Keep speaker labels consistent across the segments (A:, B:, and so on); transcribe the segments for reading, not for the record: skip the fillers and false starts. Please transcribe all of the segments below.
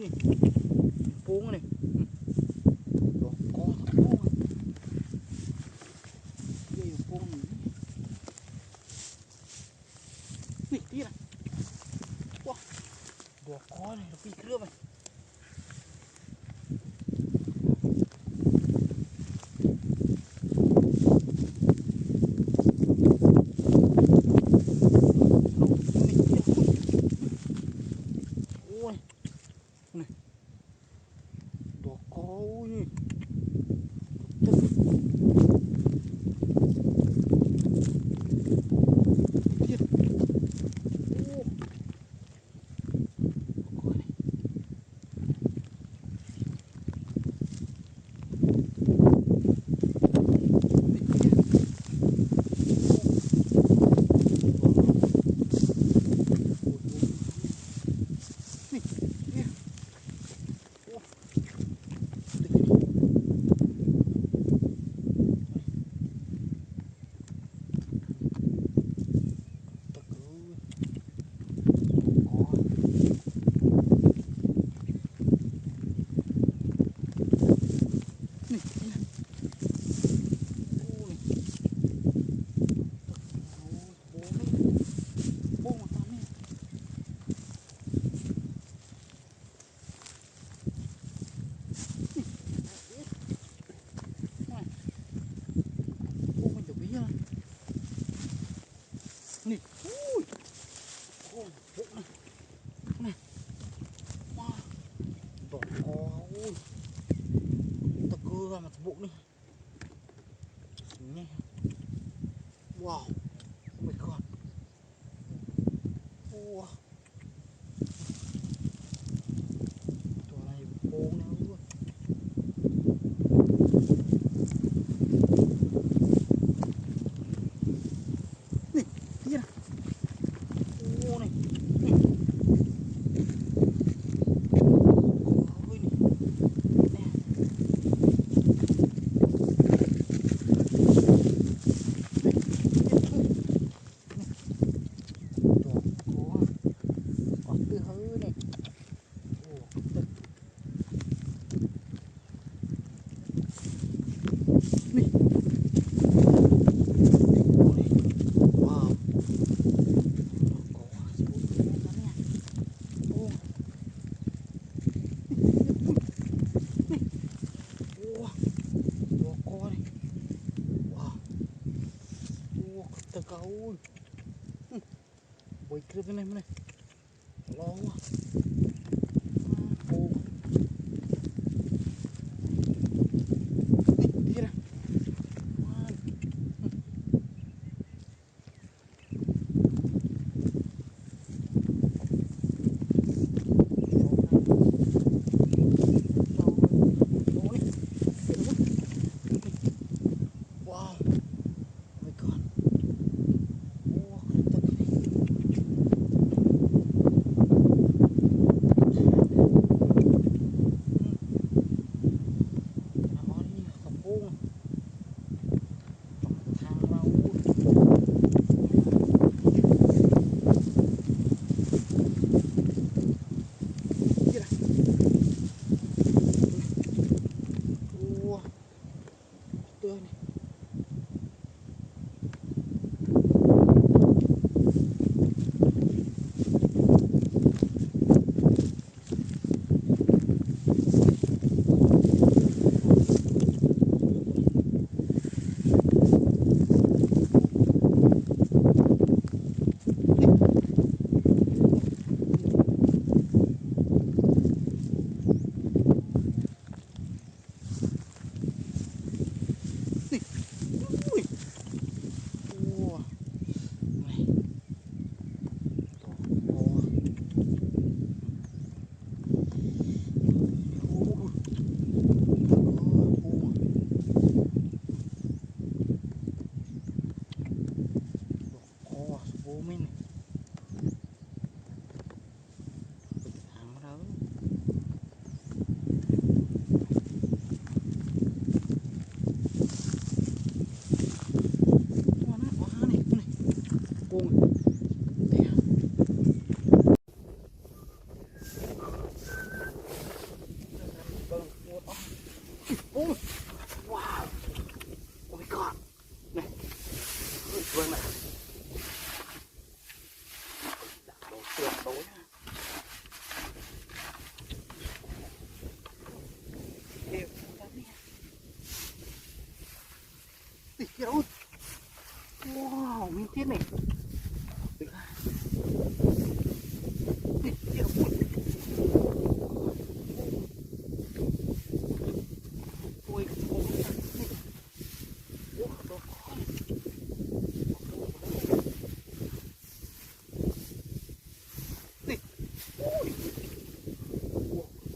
A: ui buông này. Đó có thật buông. Đây buông này. Nè tí này. Wow. Đó có này, nó phi cướp này. Nè, ui, ôi, bụng này, này, wow, đỏ có, ui, ta cơ ra mặt bụng đi, nhé, wow, oh my god, wow, chỗ này bông này luôn. Nè, kia này. Ô này. Ôi này. Nè. Có tư hư này. Ồ, tư. Nè. Wow. Kau, boy kerap ni mana? Allah, oh, ni dia. Wow, oh my god. này kia ui ui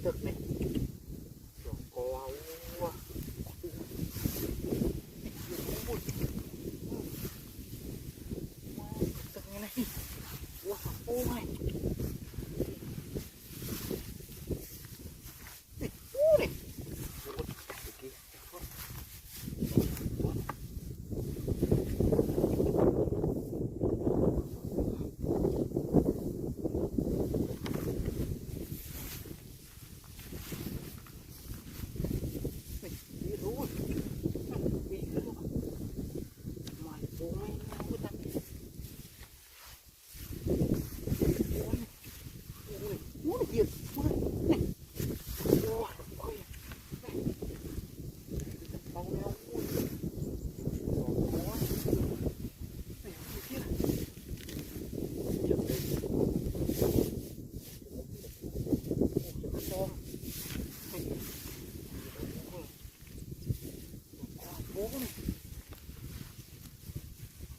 A: thực này có thực như này wow ô này này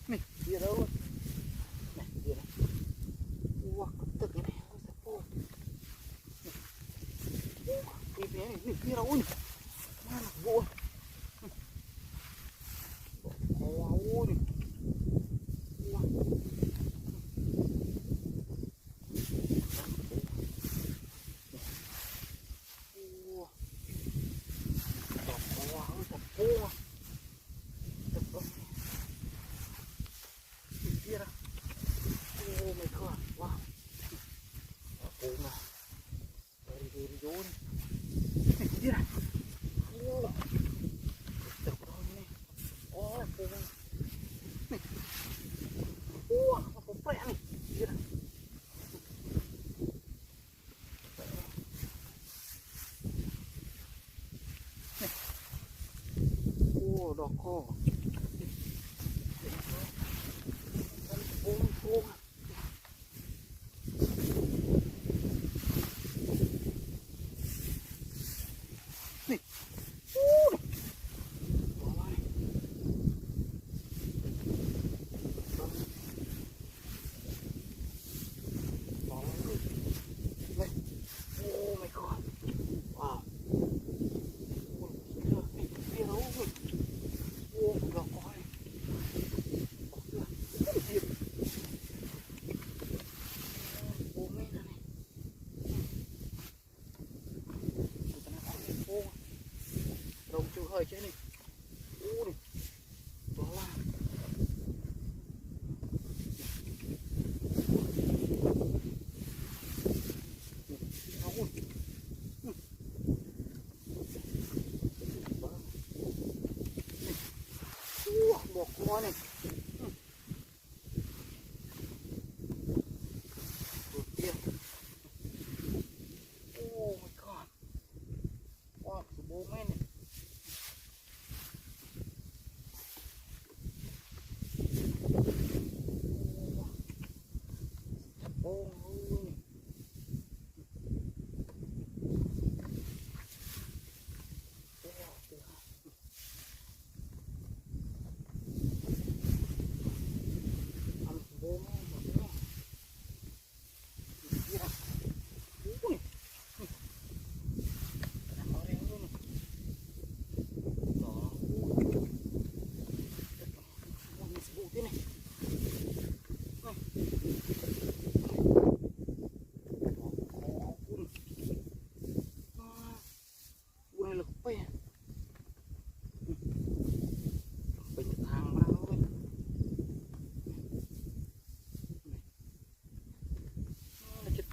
A: này kia đâu này kia này wow cái thực này cái bé này kia đâu ui mà vô wow này oh my god wow cô mà đi vô này đi ra oh tập rồi này oh cô này oh nó khỏe này đi ra oh đỏ co oh này oh my god wow kia đâu oh đỏ co này chưa hơi chứ này này đó là một con này oh my god wow bố mẹ này oh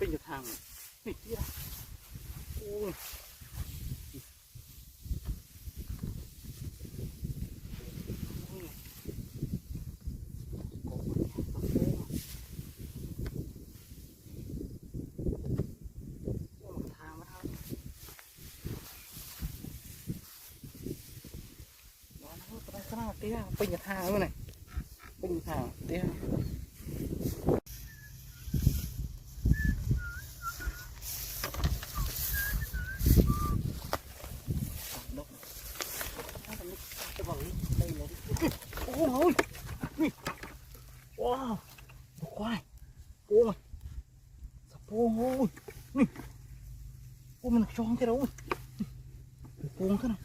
A: pin được hàng này kia ui pin được hàng luôn này bình thẳng thế ôi wow đồ khoai ô mày sập ôi nè ô mình tròn thế đâu cuồng thế nào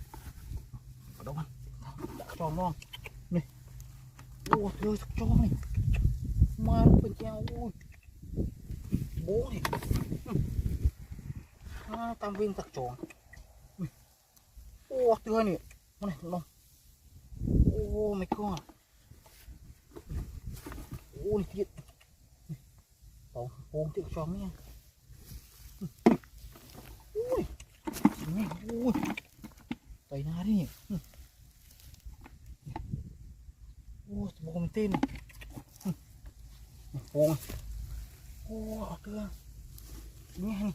A: ở đâu anh đã tròn non nè ô trời sập tròn này mà nó bên treo ôi bố này tam viên sập tròn ô tươi này này non ô mày con ô này thiệt cuồng thiệt tròn nha ui ui tay na đi ui bố mình tên này cuồng ô tươi nghe này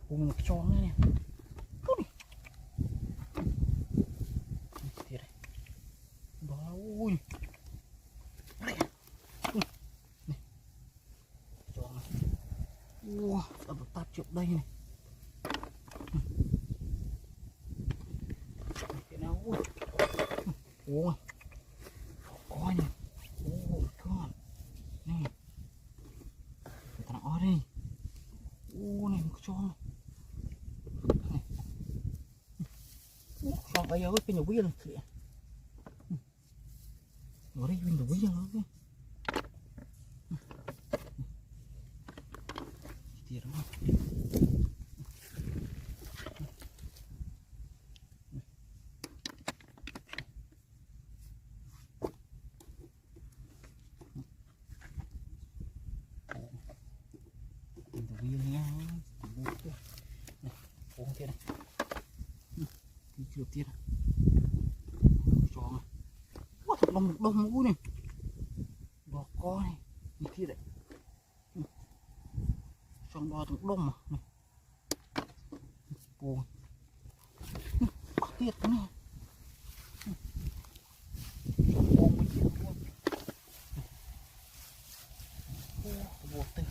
A: cuồng mình tròn này nè thiệt này đó ui wow, tạt trước đây này cái nào ôi coi này ôi con này người ta nói đi ôi này một con này con bây giờ cái nhiều viên rồi kìa ở đây viên nhiều viên rồi thiệt lắm viên nha cuồng thế này chưa tiết tròn này quá thật đông đông mũi này đỏ co này như thế đấy trong đó cũng đông mà này cuồng bắt tiết này cuồng mình chịu luôn buộc tay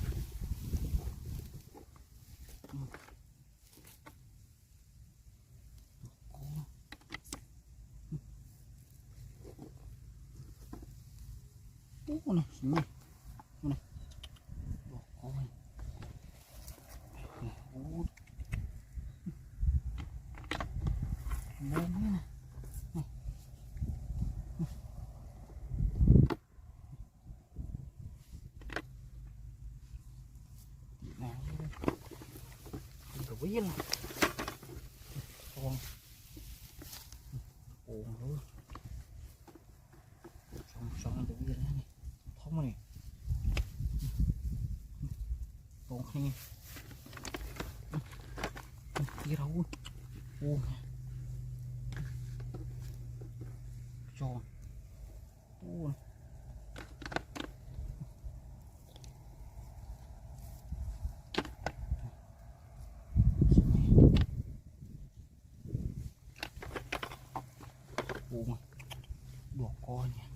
A: này này này đồ coi mồm này này đồ viên này con cuồng luôn xong đồ viên này thông này còn khi đi đâu ô tròn ô đồ coi nha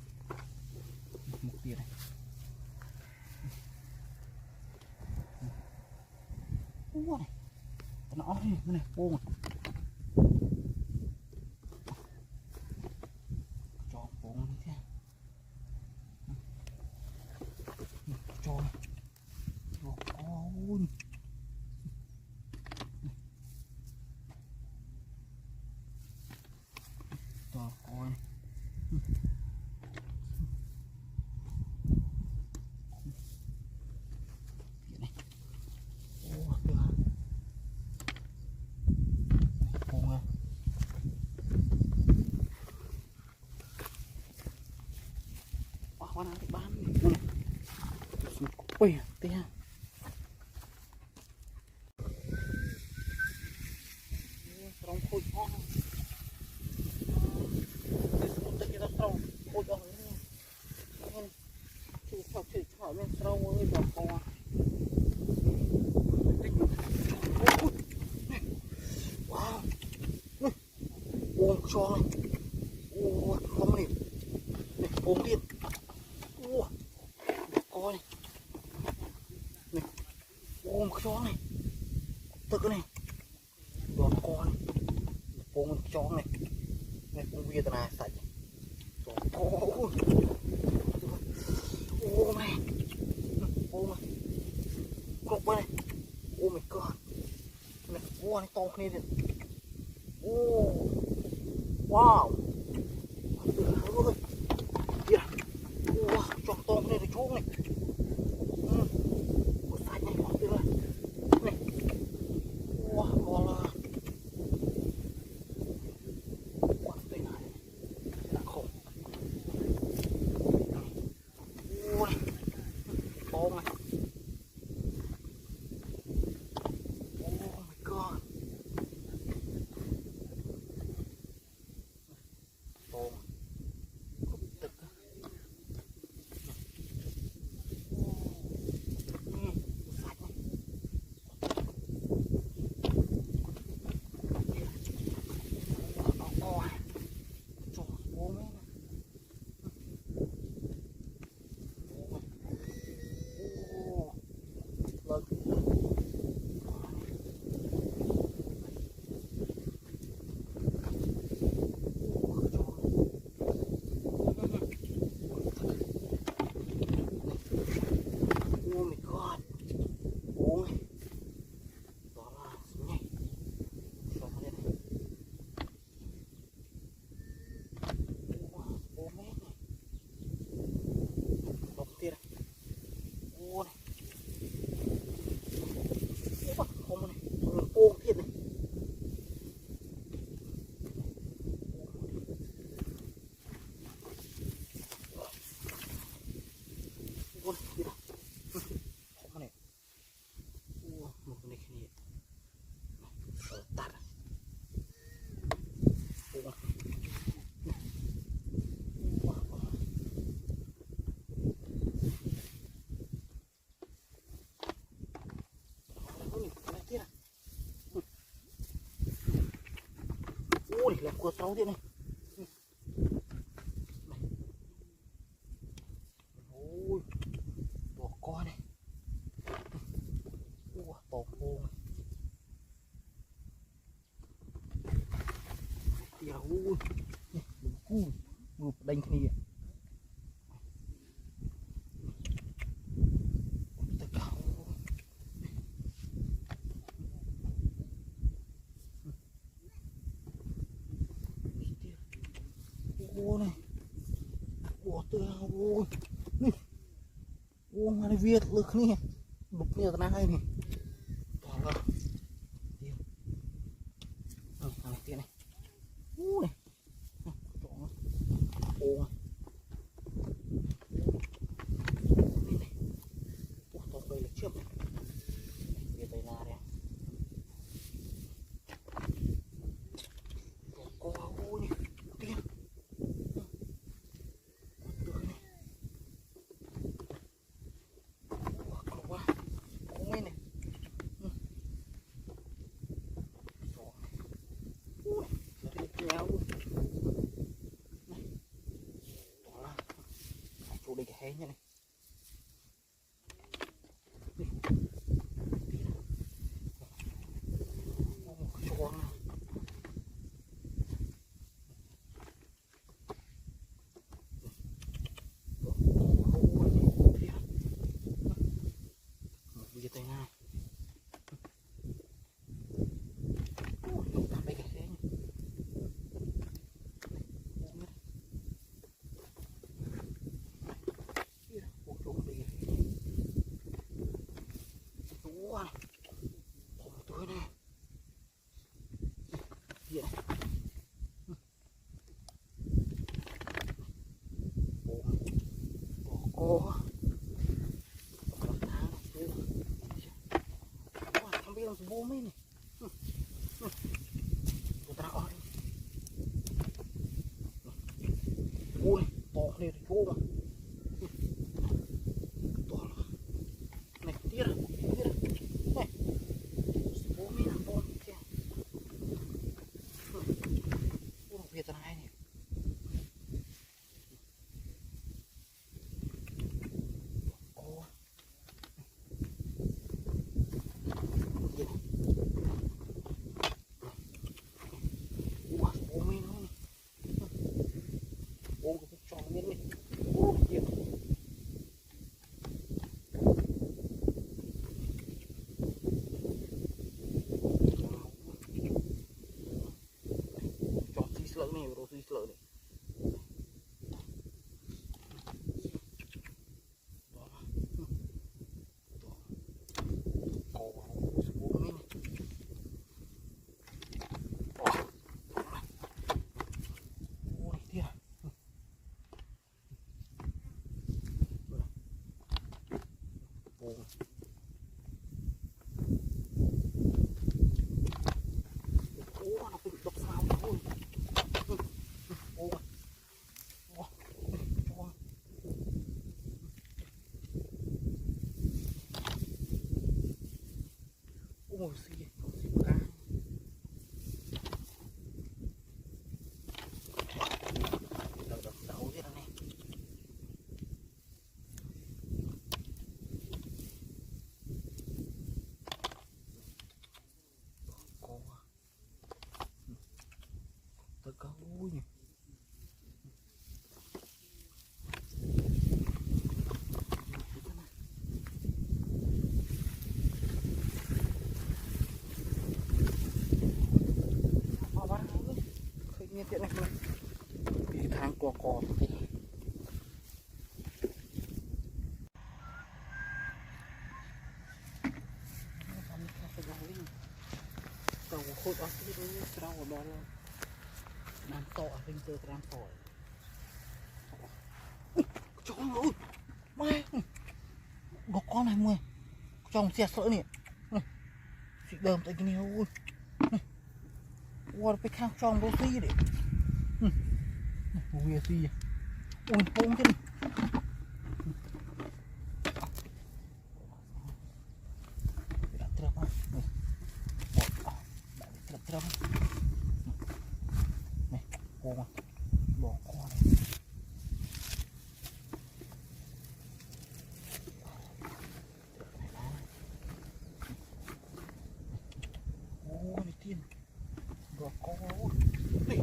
A: một tia này ô này nó này cái này ô tròn cuồng đi thế tròn đồ coi đồ coi con ăn bán này ui tê trong khôi con trong khôi con chủ phật chỉ khỏi bên sau ơi bà con wow ôi cho này ôi không này ô ôm cái chó này tức này đỏ con này ôm cái chó này này cũng bia tao sạch đỏ con ôm này ôm này cục này oh my god này wow này to này này wow ơi kìa wow cho to này để chuông này sạch này quá tuyệt vời này wow to là quá tuyệt này là khổ wow này to này oh my god to tức oh my god uống này đó là nhảy cho nó lên này ô mét này đọc tiền này ô này ô không này ô thiệt này ô này không này một cái này tắt ui làm cua sáu thế này ui to con này to khô này ui đừng cu ngụp đánh kia tất cả ô này ô tơ ôi ô mà này Việt lực này lục này là này này toàn là tiền này tiền này ô này ô này ô to đây là trước Việt đây là đây ô ôi tiền chỗ đây cái hé như này cho bây giờ tay ngay đây cái hé wow tôi này gì này cô không biết làm gì bố mình này người ta ơi ui to này chú mà to này tiếc này bố mình làm to kia Việt này này Ôi xì cá đập đầu thế này có tơ câu nhỉ nghe chuyện này đi thang cò cò tàu khôi đó cái tàu của đó làm tọ hình tơ làm tỏi chó ơi mẹ có con này mày trong xe sỡ nè chị đờm tại cái này ôi quaไปข้างช่องโรซี่ดิโอ้ยซี่โอ้ยโป่งกันเติมมาเติมนี่โป่งบอกคอโอ้ยตีนบอกคอนี่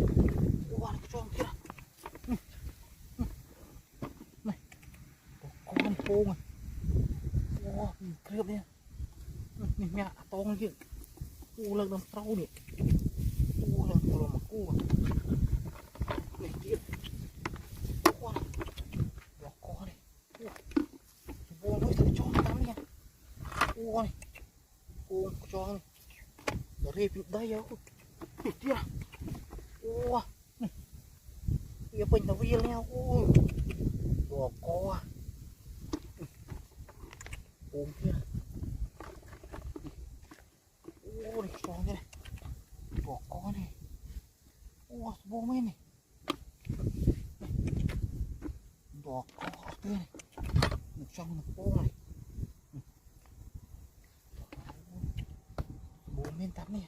A: วันกระจองที่ละนี่บอกคอมันโป่งโอ้เครียบเนี่ยนี่แม่ตองเยอะกูเลิกน้ำเต้าเนี่ยกูเลิกตัวมากูนี่เจี๊ยบว้าบอกคอเลยโป่งด้วยกระจองตั้งเนี่ยกูนี่กูกระจองเดี๋ยวเรียบได้ยังนี่เจี๊ยบโอ้นี่เดี๋ยวเป็นตะวีแล้วโอ้บอกคอโป่งเจี๊ยบโอ้ยสองเนี่ยบอกก้อนนี่โอ้สบู่ไม่นี่บอกก้อนเตือนนี่ช่องมันโป้งเลยสบู่ไม่ตับนี่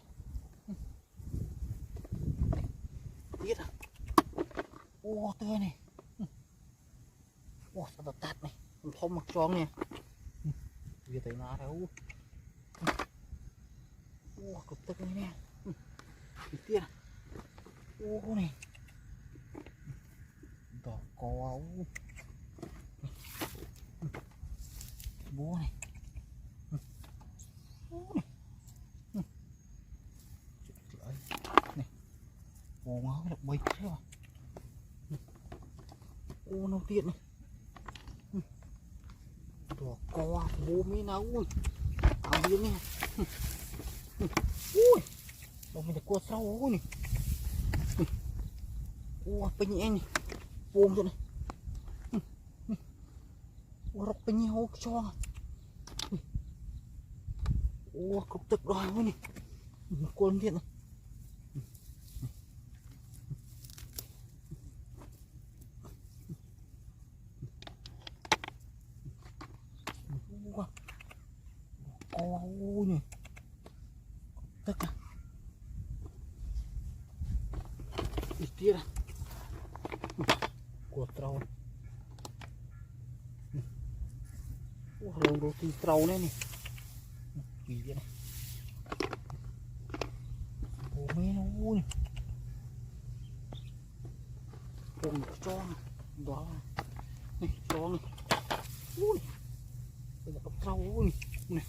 A: ติดอ่ะโอ้เตือนนี่โอ้สะบัดตัดนี่มันพอมักช่องเนี่ยเวียดนามแล้วโอ้กบตึกนี่เนี่ยอีกเตี้ยโอ้นี่ดอกกอบัวนี่โอ้นี่นี่โอ้มาแบบใบใช่ป่ะโอ้น้องเตี้ยนี่ดอกกอบัวมีน้ำอุ้ยเอาเยอะเนี่ยอุ้ยเราไม่ได้กลัวเศร้าอุ้ยนี่โอ้เป็นยังไงนี่โป่งจังเลยโอ้รกเป็นยังไงโอ้ช่องโอ้กบตึกดอยอุ้ยนี่กลัวเพี้ยนนะโอ้โอ้นี่ตึกอะอีกทีละกดเตาโอ้ลงดูตีเตาเนี่ยนี่กี่เดียวนะโอ้ไม่นะโอ้ยโป่งจ้องดอกนี่จ้องนี่โอ้ยเป็นกับเตาโอ้ยนี่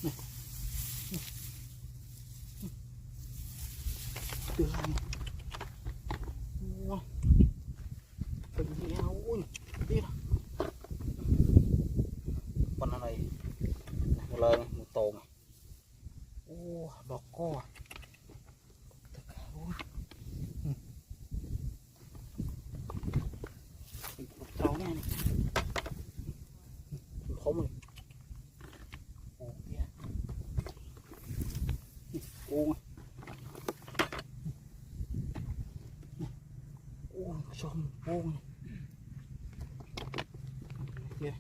A: นี่เตือนโอ้ยเป็นยังไงโอ้ยดีละปันอะไรเลยมันโตไงโอ้ดอกก้อตะการโอ้ยเตาเนี่ยนี่เขาเลยโอ้ยโอ้ยโอ้ยชมโอ้ยเนี่ย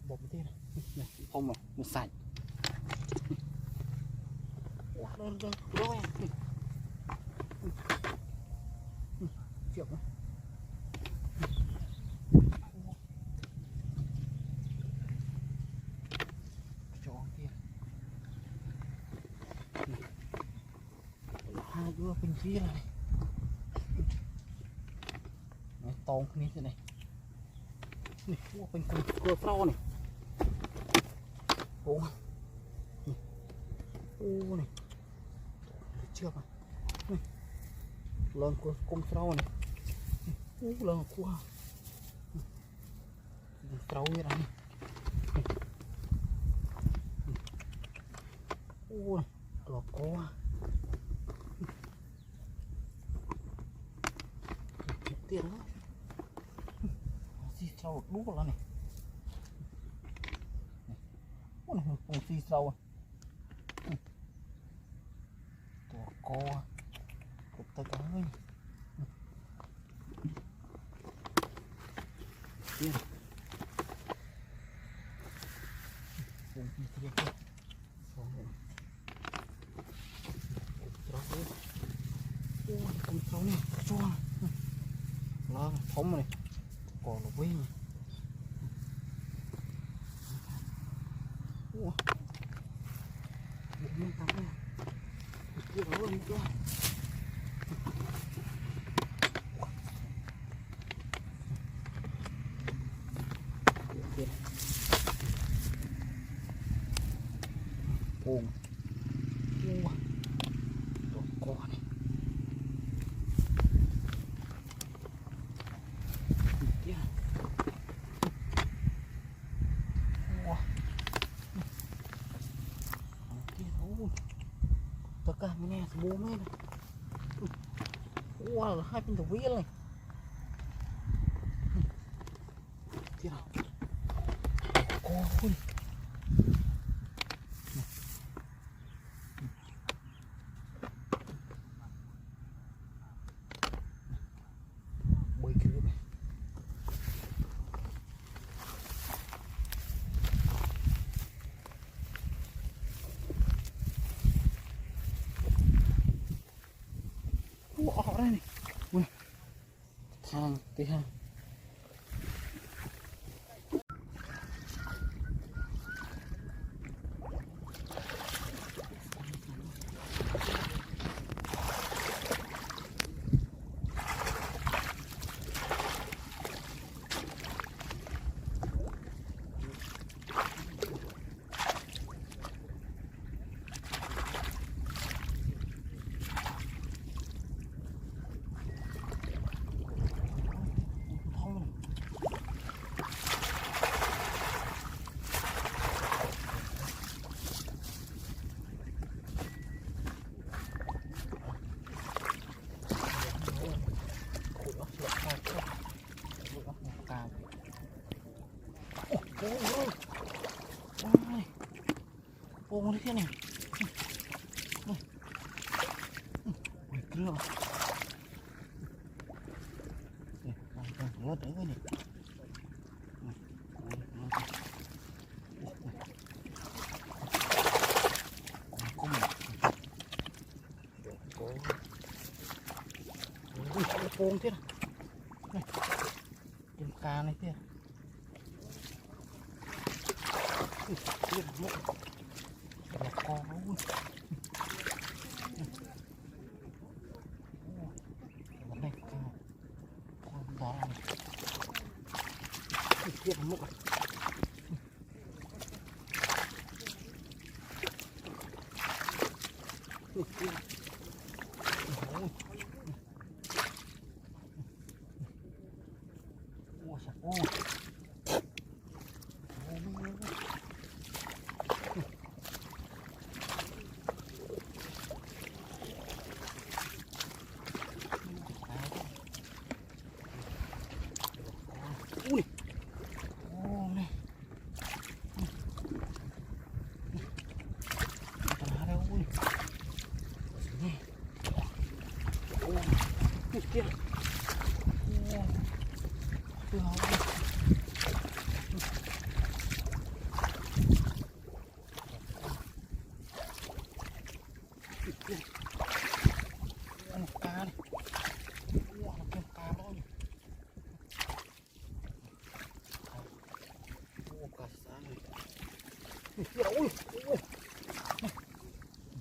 A: บอกไม่ได้นะ thông rồi nó sạch đơn đơn rồi chịu cho kia hai đứa bên kia này tông cái này này bên cửa sau này ô này chưa mà lần của cung sau này lần của sau như này ô này lọt có tiền đó xì sâu đú là này ô này con xì sâu lọt có cục tay cá ơi tiền con xì sâu kia xong rồi con sâu này chua nó phóng này còn là quý ủa mình tắm này kia đó đi cho buồn con này tất cả mình nè bố mấy này wow hai bên đầu viên này kia nào con bơi kia này ở đây này ui thang tí ha buông đi thế này ui cưa lót đấy này buông thế này trên ca này thế là con luôn này con đó này kia là mực ôi sạc ôi ui เดี๋ยวอุ้ย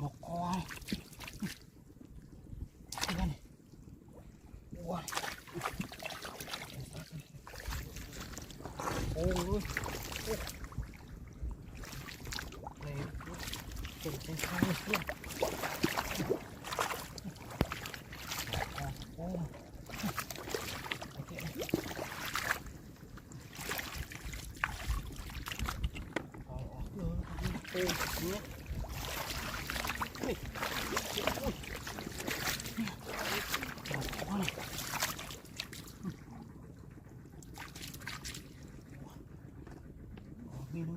A: ดอกคอยนี่กันโอ้ยโอ้ยเลยเก่งเป็นข้าวเพื่อนโอ้โอเคเอาออกเลยโอ้ยเนี่ยนี่โอ้ยเนี่ยดอกคอยไม่รู้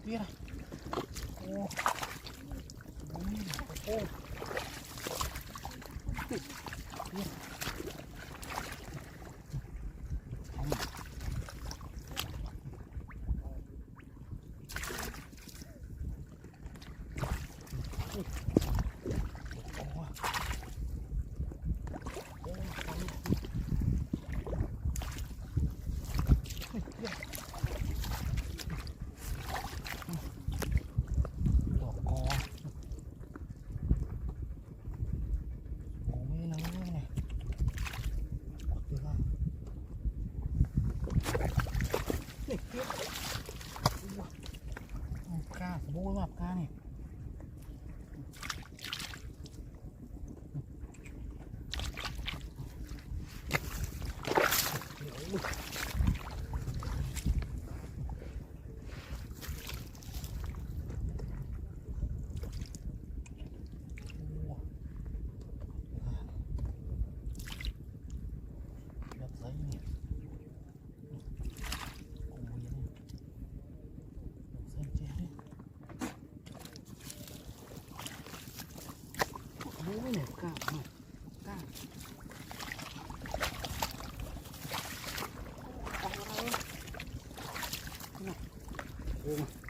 A: นี่อะไรโอ้โอ้โอ้นี่กล้าสมบูรณ์แบบกล้าเนี่ยไม่เหนื่อยกล้ากล้าเอาอะไรเนี่ยโอ้